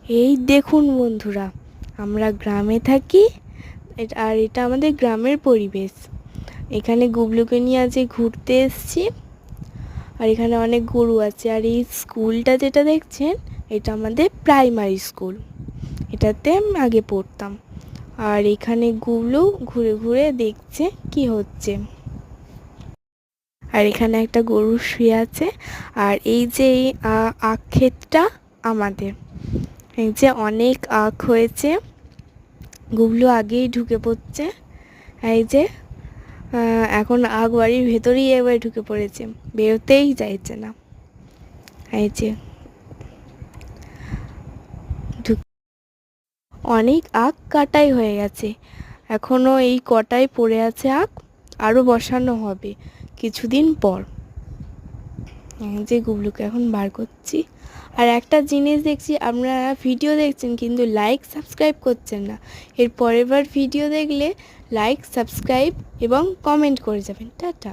এই দেখুন বন্ধুরা, আমরা গ্রামে থাকি আর এটা আমাদের গ্রামের পরিবেশ। এখানে গুবলুকে নিয়ে আজ ঘুরতে এসেছি। আর এখানে অনেক গরু আছে। আর এই স্কুলটা যেটা দেখছেন, এটা আমাদের প্রাইমারি স্কুল। এটাতে আগে পড়তাম। আর এখানে গুবলু ঘুরে ঘুরে দেখছে কি হচ্ছে। আর এখানে একটা গরু শুয়ে আছে। আর এই যে আখ ক্ষেতটা আমাদের, এই যে অনেক আখ হয়েছে। গুবলু আগেই ঢুকে পড়ছে। এই যে এখন আখ বাড়ির ভেতরেই একবার ঢুকে পড়েছে, বেরোতেই চাইছে না। এই যে অনেক আখ কাটাই হয়ে গেছে, এখনও এই কটাই পড়ে আছে আখ, আরও বসানো হবে কিছুদিন পর। যে গুবলুকে এখন বার করছি। আর একটা জিনিস দেখছি, আপনারা ভিডিও দেখছেন কিন্তু লাইক সাবস্ক্রাইব করছেন না। এর পরের বার ভিডিও দেখলে লাইক সাবস্ক্রাইব এবং কমেন্ট করে যাবেন। টাটা।